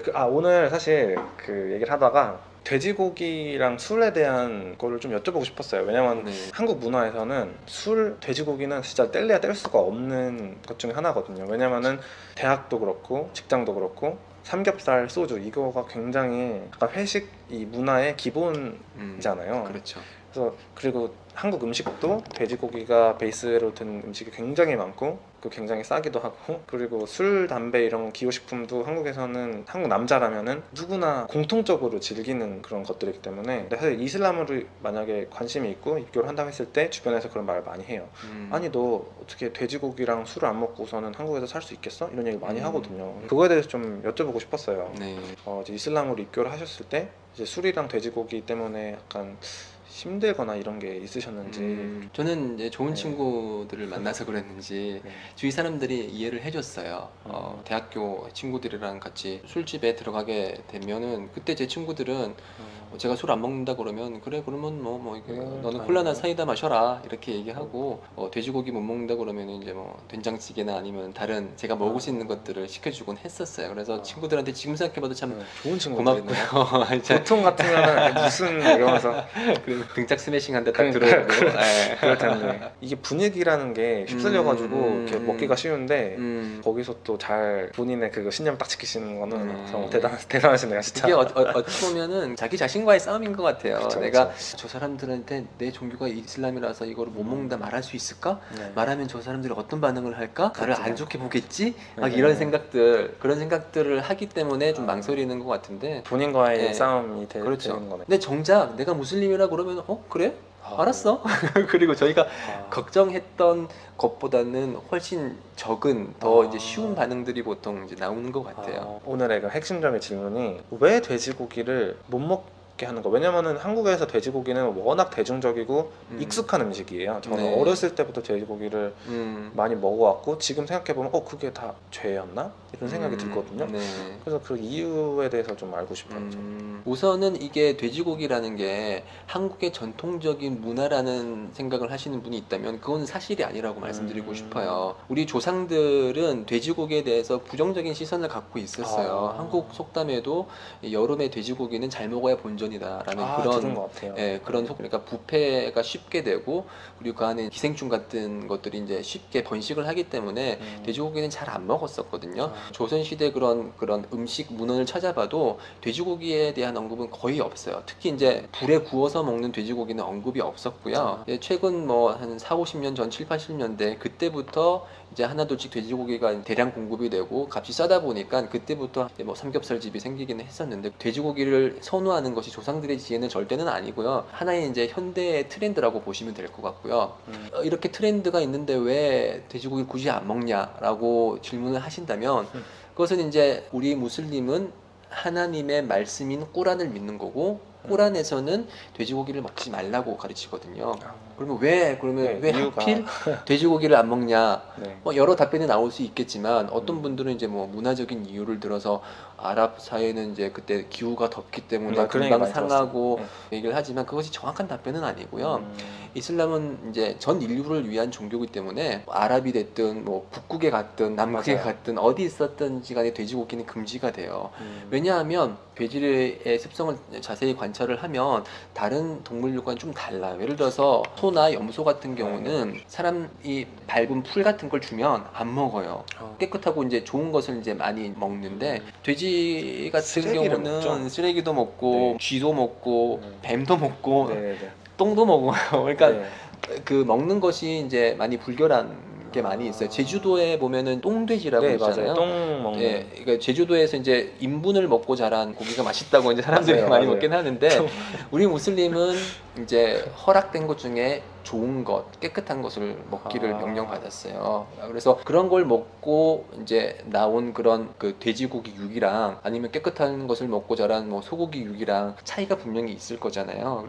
네, 오늘 사실 그 얘기를 하다가 돼지고기랑 술에 대한 거를 좀 여쭤보고 싶었어요. 왜냐면 네. 한국 문화에서는 돼지고기는 진짜 뗄래야 뗄 수가 없는 것 중에 하나거든요. 왜냐면은 대학도 그렇고 직장도 그렇고 삼겹살, 소주 이거가 굉장히 약간 회식 이 문화의 기본이잖아요. 그렇죠. 그리고 한국 음식도 돼지고기가 베이스로 든 음식이 굉장히 많고 굉장히 싸기도 하고 그리고 술, 담배 이런 기호식품도 한국에서는 한국 남자라면은 누구나 공통적으로 즐기는 그런 것들이기 때문에 사실 이슬람으로 만약에 관심이 있고 입교를 한다고 했을 때 주변에서 그런 말을 많이 해요. 아니 너 어떻게 돼지고기랑 술을 안 먹고서는 한국에서 살 수 있겠어? 이런 얘기 많이 하거든요. 그거에 대해서 좀 여쭤보고 싶었어요. 네. 이제 이슬람으로 입교를 하셨을 때 이제 술이랑 돼지고기 때문에 약간 힘들거나 이런 게 있으셨는지. 저는 이제 좋은 네. 친구들을 만나서 그랬는지 네. 주위 사람들이 이해를 해줬어요. 대학교 친구들이랑 같이 술집에 들어가게 되면은 그때 제 친구들은 제가 술 안 먹는다 그러면 그래 그러면 너는 콜라나 사이다 마셔라 이렇게 얘기하고 돼지고기 못 먹는다 그러면 이제 뭐 된장찌개나 아니면 다른 제가 먹을 수 있는 것들을 시켜주곤 했었어요. 그래서 친구들한테 지금 생각해봐도 참 좋은 친구들이네요. 고맙고요. 보통 같으면 무슨 이러면서 등짝 스매싱한데 딱 그러니까요. 들어오고 그럴 텐데 이게 분위기라는 게 휩쓸려가지고 이렇게 먹기가 쉬운데 거기서 또 잘 본인의 그 신념 딱 지키시는 거는 정말 대단하시네요 진짜. 이게 어찌 보면은 자기 자신과의 싸움인 것 같아요. 그쵸, 내가 그쵸. 저 사람들한테 내 종교가 이슬람이라서 이거를 못 먹는다 말할 수 있을까? 네. 말하면 저 사람들이 어떤 반응을 할까? 나를 그쵸. 안 좋게 보겠지? 막 네. 이런 그런 생각들을 하기 때문에 좀 망설이는 것 같은데 본인과의 네. 싸움이 그렇죠. 되는 거네. 근데 정작 내가 무슬림이라 그러면 그래? 알았어. 그리고 저희가 걱정했던 것보다는 훨씬 적은 더 이제 쉬운 반응들이 보통 이제 나오는 것 같아요. 오늘의 그 핵심적인 질문이 왜 돼지고기를 못 먹게 하는 거? 왜냐면은 한국에서 돼지고기는 워낙 대중적이고 익숙한 음식이에요. 저는 네. 어렸을 때부터 돼지고기를 많이 먹어왔고 지금 생각해보면 그게 다 죄였나? 이런 생각이 들거든요. 네. 그래서 그 이유에 대해서 좀 알고 싶어요. 우선은 이게 돼지고기라는 게 한국의 전통적인 문화라는 생각을 하시는 분이 있다면 그건 사실이 아니라고 말씀드리고 싶어요. 우리 조상들은 돼지고기에 대해서 부정적인 시선을 갖고 있었어요. 한국 속담에도 여름에 돼지고기는 잘 먹어야 본전이다라는 들은 것 같아요. 그러니까 부패가 쉽게 되고 그리고 그 안에 기생충 같은 것들이 이제 쉽게 번식을 하기 때문에 돼지고기는 잘 안 먹었었거든요. 조선시대 그런 음식 문헌을 찾아봐도 돼지고기에 대한 언급은 거의 없어요. 특히 이제 불에 구워서 먹는 돼지고기는 언급이 없었고요. 최근 뭐 한 4, 50년 전 7, 80년대 그때부터 이제 하나둘씩 돼지고기가 대량 공급이 되고 값이 싸다 보니까 그때부터 뭐 삼겹살 집이 생기기는 했었는데 돼지고기를 선호하는 것이 조상들의 지혜는 절대는 아니고요. 하나의 이제 현대의 트렌드라고 보시면 될 것 같고요. 이렇게 트렌드가 있는데 왜 돼지고기를 굳이 안 먹냐라고 질문을 하신다면 그것은 이제 우리 무슬림은 하나님의 말씀인 꾸란을 믿는 거고 꾸란에서는 돼지고기를 먹지 말라고 가르치거든요. 그러면 왜 이유가... 하필 돼지고기를 안 먹냐? 네. 여러 답변이 나올 수 있겠지만 어떤 분들은 이제 뭐 문화적인 이유를 들어서 아랍 사회는 이제 그때 기후가 덥기 때문에 금방 상하고 얘기를 하지만 그것이 정확한 답변은 아니고요. 이슬람은 이제 전 인류를 위한 종교이기 때문에 아랍이 됐든 뭐 북극에 갔든 남극에 갔든 어디 있었든지 간에 돼지고기는 금지가 돼요. 왜냐하면 돼지의 습성을 자세히 관찰을 하면 다른 동물들과는 좀 달라요. 예를 들어서 소나 염소 같은 경우는 사람이 밟은 풀 같은 걸 주면 안 먹어요. 깨끗하고 이제 좋은 것을 이제 많이 먹는데 돼지 같은 경우는 먹죠. 쓰레기도 먹고 쥐도 먹고 뱀도 먹고 똥도 먹어요. 그러니까 그 먹는 것이 이제 많이 불결한 게 많이 있어요. 제주도에 보면은 똥돼지라고 있잖아요. 똥 먹는. 그러니까 제주도에서 이제 인분을 먹고 자란 고기가 맛있다고 이제 사람들이 많이 먹긴 하는데 우리 무슬림은 이제 허락된 것 중에 좋은 것, 깨끗한 것을 먹기를 명령받았어요. 그래서 그런 걸 먹고 이제 나온 그런 그 돼지고기 육이랑 아니면 깨끗한 것을 먹고 자란 뭐 소고기 육이랑 차이가 분명히 있을 거잖아요.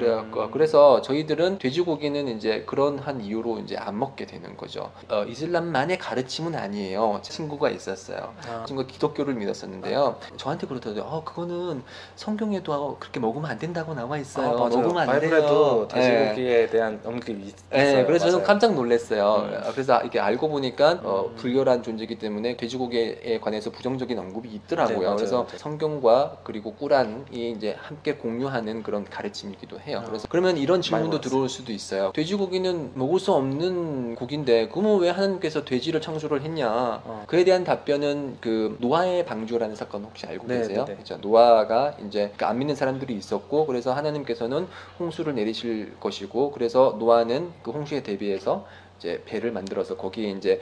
그래서 저희들은 돼지고기는 이제 그런 한 이유로 이제 안 먹게 되는 거죠. 이슬람만의 가르침은 아니에요. 친구가 있었어요. 친구가 기독교를 믿었었는데요. 저한테 그러더라고요. 그거는 성경에도 그렇게 먹으면 안 된다고 나와 있어요. 맞아요. 먹으면 안 바이블에도 돼요. 돼지고기에 대한 언급이 있어요. 네, 그래서 저는 맞아요. 깜짝 놀랐어요. 그래서 이렇게 알고 보니까 불교란 존재이기 때문에 돼지고기에 관해서 부정적인 언급이 있더라고요. 네, 맞아요, 그래서 맞아요. 성경과 그리고 꾸란이 이제 함께 공유하는 그런 가르침이기도 해요. 그래서 그러면 이런 질문도 몰랐어요. 들어올 수도 있어요. 돼지고기는 먹을 수 없는 고기인데 그러면 왜 하나님께서 돼지를 창조를 했냐? 그에 대한 답변은 그 노아의 방주라는 사건 혹시 알고 네, 계세요? 네, 네. 그렇죠. 노아가 이제 안 믿는 사람들이 있었고 그래서 하나님께서는 홍수를 내리실 것이고 그래서 노아는 그 홍수에 대비해서 이제 배를 만들어서 거기에 이제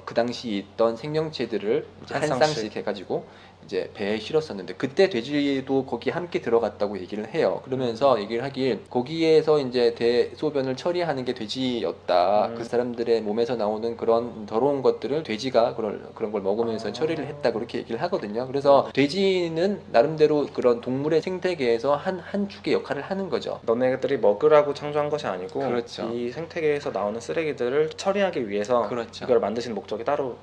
그 당시 있던 생명체들을 이제 한 쌍씩 해가지고 이제 배에 실었었는데 그때 돼지도 거기 함께 들어갔다고 얘기를 해요. 그러면서 얘기를 하길 거기에서 이제 대소변을 처리하는 게 돼지였다. 그 사람들의 몸에서 나오는 그런 더러운 것들을 돼지가 그런 걸 먹으면서 처리를 했다 그렇게 얘기를 하거든요. 그래서 돼지는 나름대로 그런 동물의 생태계에서 한 축의 역할을 하는 거죠. 너네들이 먹으라고 창조한 것이 아니고 그렇죠. 이 생태계에서 나오는 쓰레기들을 처리하기 위해서 그렇죠. 이걸 만드신 목적이 따로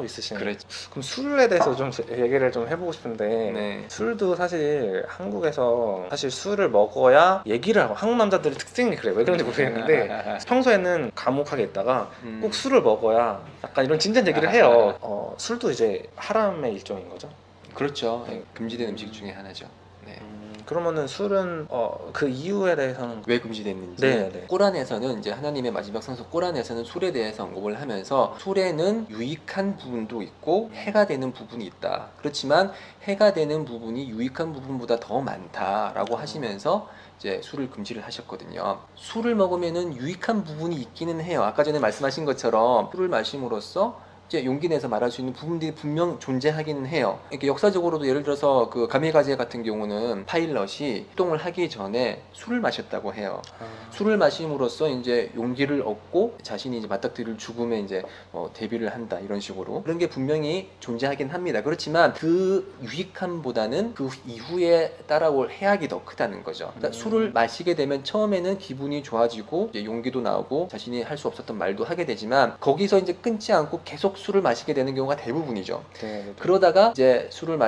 있으시네요. 그렇죠. 그럼 술에 대해서 좀 얘기를 좀 해보고 싶은데 네. 술도 사실 한국에서 사실 술을 먹어야 얘기를 하고 한국 남자들의 특징이 그래요. 왜 그런지 모르겠는데 평소에는 감옥하게 있다가 꼭 술을 먹어야 약간 이런 진지한 얘기를 해요. 술도 이제 하람의 일종인 거죠. 그렇죠. 금지된 음식 중에 하나죠. 네. 그러면은 술은 그 이유에 대해서는 왜 금지됐는지 네. 꾸란에서는 이제 하나님의 마지막 성서 꾸란에서는 술에 대해서 언급을 하면서 술에는 유익한 부분도 있고 해가 되는 부분이 있다. 그렇지만 해가 되는 부분이 유익한 부분보다 더 많다라고 하시면서 이제 술을 금지를 하셨거든요. 술을 먹으면은 유익한 부분이 있기는 해요. 아까 전에 말씀하신 것처럼 술을 마심으로써 이제 용기 내서 말할 수 있는 부분들이 분명 존재하기는 해요. 이렇게 역사적으로도 예를 들어서 그 가미가제 같은 경우는 파일럿이 출동을 하기 전에 술을 마셨다고 해요. 술을 마심으로써 이제 용기를 얻고 자신이 이제 맞닥뜨릴 죽음에 이제 대비를 한다 이런 식으로 그런 게 분명히 존재하긴 합니다. 그렇지만 그 유익함보다는 그 이후에 따라올 해악이 더 크다는 거죠. 그러니까 술을 마시게 되면 처음에는 기분이 좋아지고 이제 용기도 나오고 자신이 할 수 없었던 말도 하게 되지만 거기서 이제 끊지 않고 계속 술을 마시게 되는 경우가 대부분이죠. 네. 그러다가 이제 술을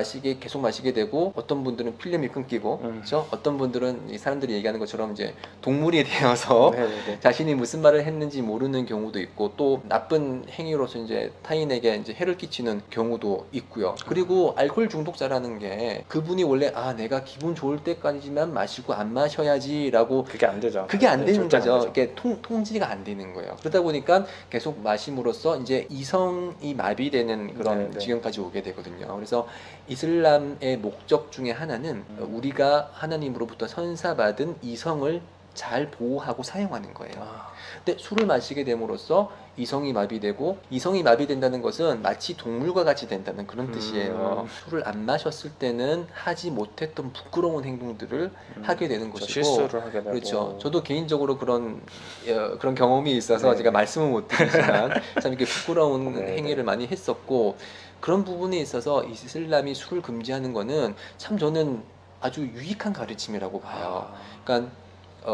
계속 마시게 되고 어떤 분들은 필름이 끊기고 그렇죠? 어떤 분들은 이 사람들이 얘기하는 것처럼 이제 동물이 되어서 네네네. 자신이 무슨 말을 했는지 모르는 경우도 있고 또 나쁜 행위로서 이제 타인에게 이제 해를 끼치는 경우도 있고요. 그리고 알코올 중독자라는 게 그분이 원래 내가 기분 좋을 때까지만 마시고 안 마셔야지라고 그게 안 되죠. 그게 안 되는 절대 안 거죠. 되죠. 이게 통지가 안 되는 거예요. 그러다 보니까 계속 마심으로써 이제 이성이 마비되는 그런 네네. 지경까지 오게 되거든요. 그래서 이슬람의 목적 중에 하나는 우리가 하나님으로부터 선사받은 이성을 잘 보호하고 사용하는 거예요. 근데 술을 마시게 됨으로써 이성이 마비되고 이성이 마비된다는 것은 마치 동물과 같이 된다는 그런 뜻이에요. 술을 안 마셨을 때는 하지 못했던 부끄러운 행동들을 하게 되는 것이고 실수를 하게 되고 그렇죠. 저도 개인적으로 그런 경험이 있어서 네. 제가 말씀은 못 드리지만 참 이렇게 부끄러운 네. 행위를 많이 했었고 그런 부분에 있어서 이슬람이 술을 금지하는 거는 참 저는 아주 유익한 가르침이라고 봐요. 그러니까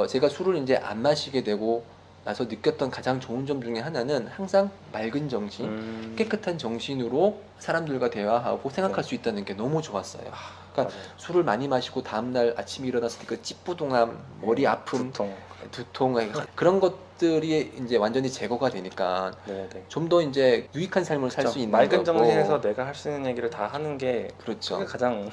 제가 술을 이제 안 마시게 되고 나서 느꼈던 가장 좋은 점 중에 하나는 항상 맑은 정신, 깨끗한 정신으로 사람들과 대화하고 생각할 수 있다는 게 너무 좋았어요. 그러니까 술을 많이 마시고 다음날 아침에 일어났을 때 그 찌뿌둥함, 머리 아픔, 두통 그런 것들이 이제 완전히 제거가 되니까 좀 더 이제 유익한 삶을 살 수 있는 맑은 거고. 정신에서 내가 할 수 있는 얘기를 다 하는 게 그렇죠. 그게 가장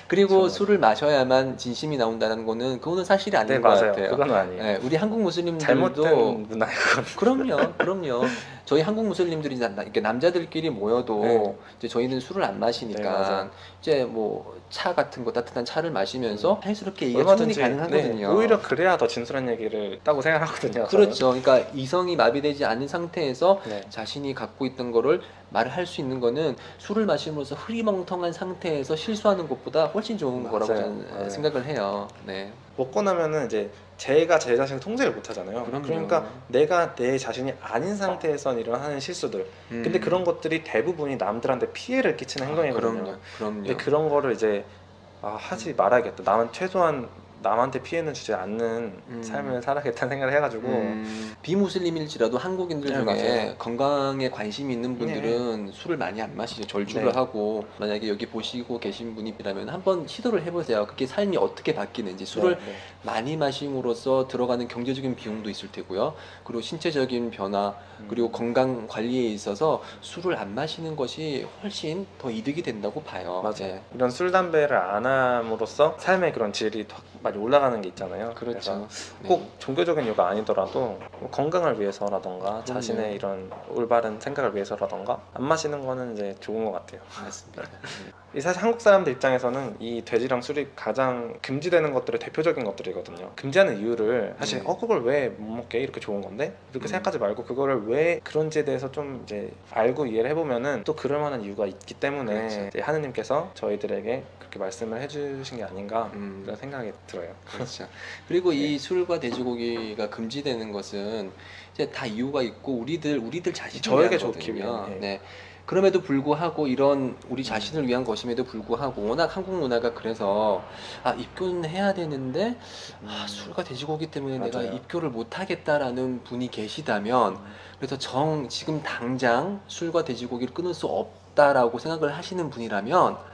그리고 술을 마셔야만 진심이 나온다는 거는 그거는 사실이 아닌 것 맞아요. 같아요. 그건 아니에요. 네, 우리 한국 무슬림들도 잘못된 문화예요. 그럼요. 저희 한국 무슬림들이 이렇게 남자들끼리 모여도 이제 저희는 술을 안 마시니까 이제 뭐 차 같은 거 따뜻한 차를 마시면서 자연스럽게 얘기가 충분히 가능하거든요. 오히려 그래야 더 진솔한 얘기를 했다고 생각하거든요. 그렇죠. 그러니까 이성이 마비되지 않은 상태에서 자신이 갖고 있던 거를 말을 할 수 있는 거는 술을 마심으로써 흐리멍텅한 상태에서 실수하는 것보다 훨씬 좋은 거라고 저는 생각을 해요. 네. 먹고 나면은 이제 제가 제 자신을 통제를 못 하잖아요. 그럼요. 그러니까 내가 내 자신이 아닌 상태에서 일어나는 실수들. 근데 그런 것들이 대부분이 남들한테 피해를 끼치는 행동이거든요. 그럼요. 근데 그런 거를 이제 하지 말아야겠다. 나는 최소한 남한테 피해는 주지 않는 삶을 살아야겠다는 생각을 해가지고 비무슬림일지라도 한국인들 네, 중에 맞아요. 건강에 관심이 있는 분들은 술을 많이 안 마시죠. 절주를 네. 하고 만약에 여기 보시고 계신 분이라면 한번 시도를 해보세요. 그게 삶이 어떻게 바뀌는지 술을 네, 네. 많이 마심으로써 들어가는 경제적인 비용도 있을 테고요. 그리고 신체적인 변화 그리고 건강 관리에 있어서 술을 안 마시는 것이 훨씬 더 이득이 된다고 봐요. 맞아요. 네. 이런 술 담배를 안 함으로써 삶의 그런 질이 더 많이 올라가는 게 있잖아요. 그렇죠. 그래서 꼭 종교적인 이유가 아니더라도 뭐 건강을 위해서라던가 자신의 이런 올바른 생각을 위해서라던가 안 마시는 거는 이제 좋은 것 같아요. 맞습니다. 이 사실 한국 사람들 입장에서는 이 돼지랑 술이 가장 금지되는 것들의 대표적인 것들이거든요. 금지하는 이유를 사실 그걸 왜 못 먹게 이렇게 좋은 건데 이렇게 생각하지 말고 그거를 왜 그런지에 대해서 좀 이제 알고 이해를 해보면은 또 그럴 만한 이유가 있기 때문에 그렇죠. 이제 하느님께서 저희들에게 그렇게 말씀을 해주신 게 아닌가 그런 생각이 들어요. 그렇죠. 그리고 이 술과 돼지고기가 금지되는 것은 이제 다 이유가 있고 우리들 자신을 저에게 위한 좋기 거거든요. 위한, 예. 네. 그럼에도 불구하고 이런 우리 자신을 위한 것임에도 불구하고 워낙 한국 문화가 그래서 입교는 해야 되는데 술과 돼지고기 때문에 내가 맞아요. 입교를 못 하겠다라는 분이 계시다면 그래서 지금 당장 술과 돼지고기를 끊을 수 없다라고 생각을 하시는 분이라면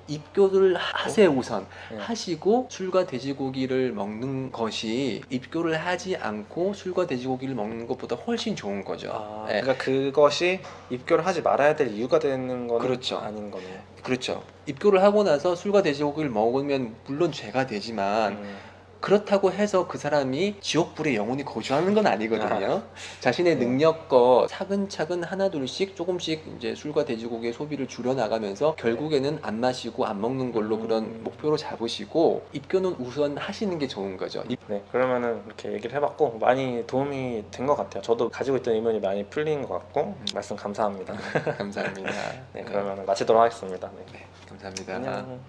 입교를 하세요. 우선 네. 하시고 술과 돼지고기를 먹는 것이 입교를 하지 않고 술과 돼지고기를 먹는 것보다 훨씬 좋은 거죠. 예. 그러니까 그것이 입교를 하지 말아야 될 이유가 되는 거는 그렇죠. 아닌 거네요. 그렇죠. 입교를 하고 나서 술과 돼지고기를 먹으면 물론 죄가 되지만 그렇다고 해서 그 사람이 지옥불에 영원히 거주하는 건 아니거든요. 자신의 능력껏 차근차근 하나둘씩 조금씩 이제 술과 돼지고기의 소비를 줄여나가면서 결국에는 안 마시고 안 먹는 걸로 그런 목표로 잡으시고 입교는 우선 하시는 게 좋은 거죠. 네, 그러면은 이렇게 얘기를 해봤고 많이 도움이 된 것 같아요. 저도 가지고 있던 의문이 많이 풀린 것 같고 말씀 감사합니다. 감사합니다. 네, 그러면 마치도록 하겠습니다. 네. 감사합니다. 안녕.